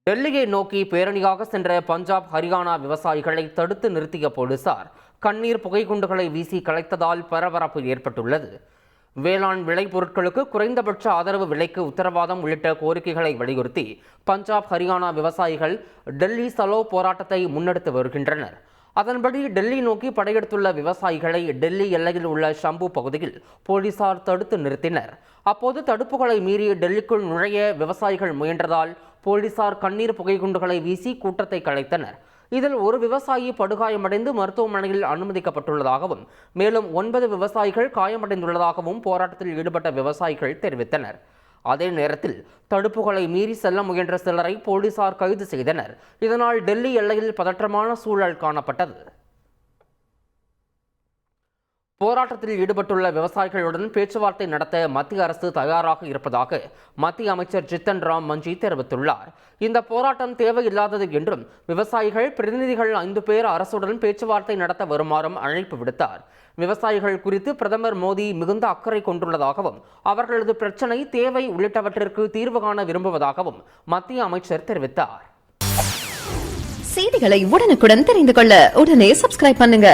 டெல்லியை நோக்கி பேரணியாக சென்ற பஞ்சாப் ஹரியானா விவசாயிகளை தடுத்து நிறுத்திய போலீசார் கண்ணீர் புகைக்குண்டுகளை வீசி கலைத்ததால் பரபரப்பு ஏற்பட்டுள்ளது. வேளாண் விளைபொருட்களுக்கு குறைந்தபட்ச ஆதரவு விலைக்கு உத்தரவாதம் உள்ளிட்ட கோரிக்கைகளை வலியுறுத்தி பஞ்சாப் ஹரியானா விவசாயிகள் டெல்லி சலோ போராட்டத்தை முன்னெடுத்து வருகின்றனர். அதன்படி டெல்லி நோக்கி படையெடுத்துள்ள விவசாயிகளை டெல்லி எல்லையில் உள்ள ஷம்பு பகுதியில் போலீசார் தடுத்து நிறுத்தினர். அப்போது தடுப்புகளை மீறி டெல்லிக்குள் நுழைய விவசாயிகள் முயன்றதால் போலீசார் கண்ணீர் புகைக்குண்டுகளை வீசி கூட்டத்தை கலைத்தனர். இதில் ஒரு விவசாயி படுகாயமடைந்து மருத்துவமனையில் அனுமதிக்கப்பட்டுள்ளதாகவும் மேலும் 9 விவசாயிகள் காயமடைந்துள்ளதாகவும் போராட்டத்தில் ஈடுபட்ட விவசாயிகள் தெரிவித்தனர். அதே நேரத்தில் தடுப்புகளை மீறி செல்ல முயன்ற சிலரை போலீசார் கைது செய்தனர். இதனால் டெல்லி எல்லையில் பதற்றமான சூழல் காணப்பட்டது. போராட்டத்தில் ஈடுபட்டுள்ள விவசாயிகளுடன் பேச்சுவார்த்தை நடத்த மத்திய அரசு தயாராக இருப்பதாக மத்திய அமைச்சர் ஜித்தன் ராம் மஞ்சி தெரிவித்துள்ளார். இந்த போராட்டம் தேவையில்லாதது என்றும் விவசாயிகள் பிரதிநிதிகள் 5 பேர் அரசுடன் பேச்சுவார்த்தை நடத்த வருமாறும் அழைப்பு விடுத்தார். விவசாயிகள் குறித்து பிரதமர் மோடி மிகுந்த அக்கறை கொண்டுள்ளதாகவும் அவர்களது பிரச்சினை தேவை உள்ளிட்டவற்றிற்கு தீர்வு காண விரும்புவதாகவும் மத்திய அமைச்சர் தெரிவித்தார். செய்திகளை உடனுக்குடன் தெரிந்து கொள்ள உடனே சப்ஸ்கிரைப் பண்ணுங்க.